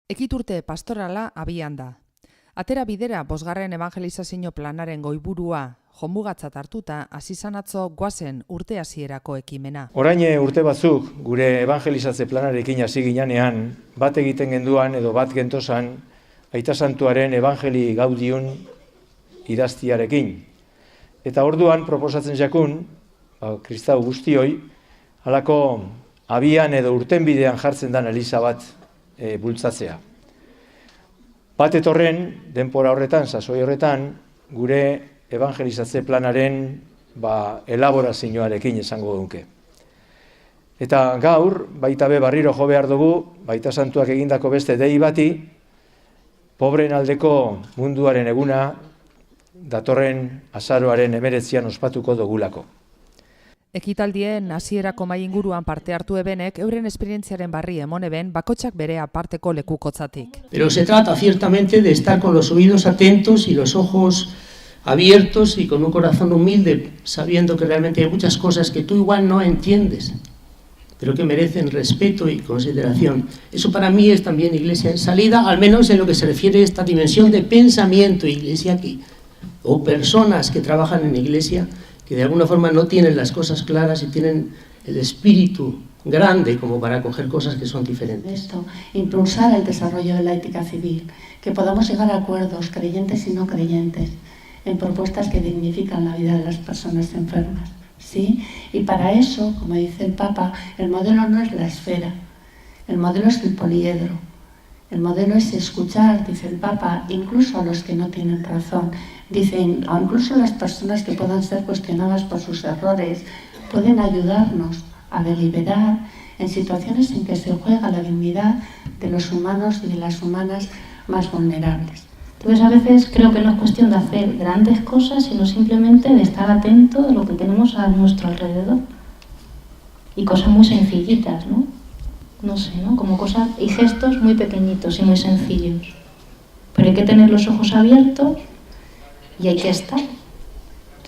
Ekiturte pastorala abian da. Atera bidera bosgarren evangelizazio planaren goiburua jomugatzat hartuta hasi izan atzo goazen urte hasierako ekimena. Orain urte batzuk gure evangelizatze planarekin hasi ginean bat egiten genduan edo bat gentosan Aita Santuaren Evangeli Gaudium idaztiarekin. Eta orduan proposatzen jakun, kristau guztioi, halako abian edo urtenbidean jartzen dan eliza bat bultzatzea. Bat etorren, denpora horretan, sasoi horretan, gure evangelizatze planaren elaborazioarekin esango duke. Eta gaur, baita be barriro jo behar dugu, Baita Santuak egindako beste dei bati, pobreen aldeko munduaren eguna, datorren azaroaren 19 ospatuko dugulako. Ekitaldien hasierako mahai inguruan parte hartu ebenek euren esperientziaren barri emon eben bakotxak bere aparteko lekukotzatik. Pero se trata ciertamente de estar con los oídos atentos y los ojos abiertos y con un corazón humilde, sabiendo que realmente hay muchas cosas que tú igual no entiendes, pero que merecen respeto y consideración. Eso para mí es también iglesia en salida, al menos en lo que se refiere a esta dimensión de pensamiento iglesia aquí, o personas que trabajan en iglesia, que de alguna forma no tienen las cosas claras y tienen el espíritu grande como para coger cosas que son diferentes. Esto, impulsar el desarrollo de la ética civil, que podamos llegar a acuerdos, creyentes y no creyentes, en propuestas que dignifican la vida de las personas enfermas. ¿Sí? Y para eso, como dice el Papa, el modelo no es la esfera, el modelo es el poliedro. El modelo es escuchar, dice el Papa, incluso a los que no tienen razón. Dicen, incluso las personas que puedan ser cuestionadas por sus errores, pueden ayudarnos a deliberar en situaciones en que se juega la dignidad de los humanos y de las humanas más vulnerables. Entonces a veces creo que no es cuestión de hacer grandes cosas, sino simplemente de estar atento a lo que tenemos a nuestro alrededor. Y cosas muy sencillitas, ¿no? No sé, ¿no? Como cosas y gestos muy pequeñitos y muy sencillos. Pero hay que tener los ojos abiertos y hay que estar.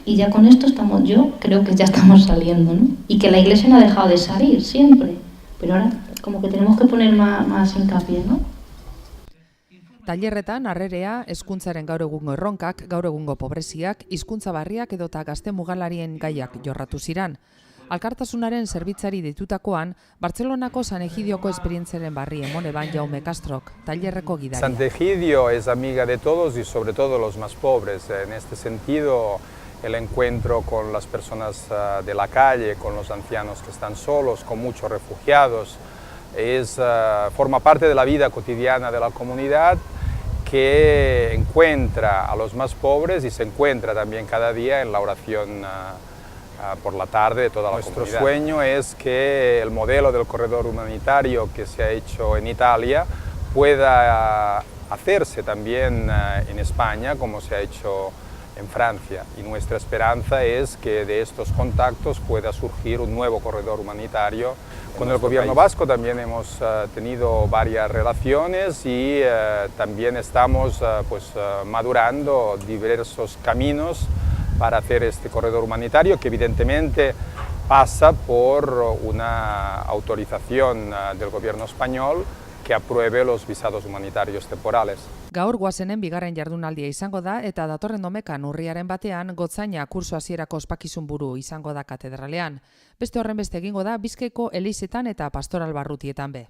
Y ya con esto estamos, yo creo que ya estamos saliendo, ¿no? Y que la iglesia no ha dejado de salir siempre. Pero ahora como que tenemos que poner más hincapié, ¿no? Tailerretan harrerea, hezkuntzaren gaur egungo erronkak, gaur egungo pobreziak, hizkuntza barriak edota gazte mugalarien gaiak jorratu ziran. Alkartasunaren zerbitzari deitutakoan, Bartzelonako San Egidioko esperientziaren barri emon eban Jaume Castrok, tailerreko gidaria. San Egidio es amiga de todos y sobre todo los más pobres. En este sentido, el encuentro con las personas de la calle, con los ancianos que están solos, con muchos refugiados, forma parte de la vida cotidiana de la comunidad, que encuentra a los más pobres y se encuentra también cada día en la oración por la tarde de toda la comunidad. Nuestro sueño es que el modelo del corredor humanitario que se ha hecho en Italia pueda hacerse también en España como se ha hecho en Francia, y nuestra esperanza es que de estos contactos pueda surgir un nuevo corredor humanitario. Con el gobierno vasco también hemos tenido varias relaciones y también estamos madurando diversos caminos para hacer este corredor humanitario, que evidentemente pasa por una autorización del gobierno español que apruebe los visados humanitarios temporales. Gaur goazenen bigarren jardunaldia izango da eta datorren domekan urriaren batean gotzaina kurso hasierako ospakizun buru izango da katedralean. Beste horren beste egingo da Bizkaiko elizetan eta pastoral barrutietan be.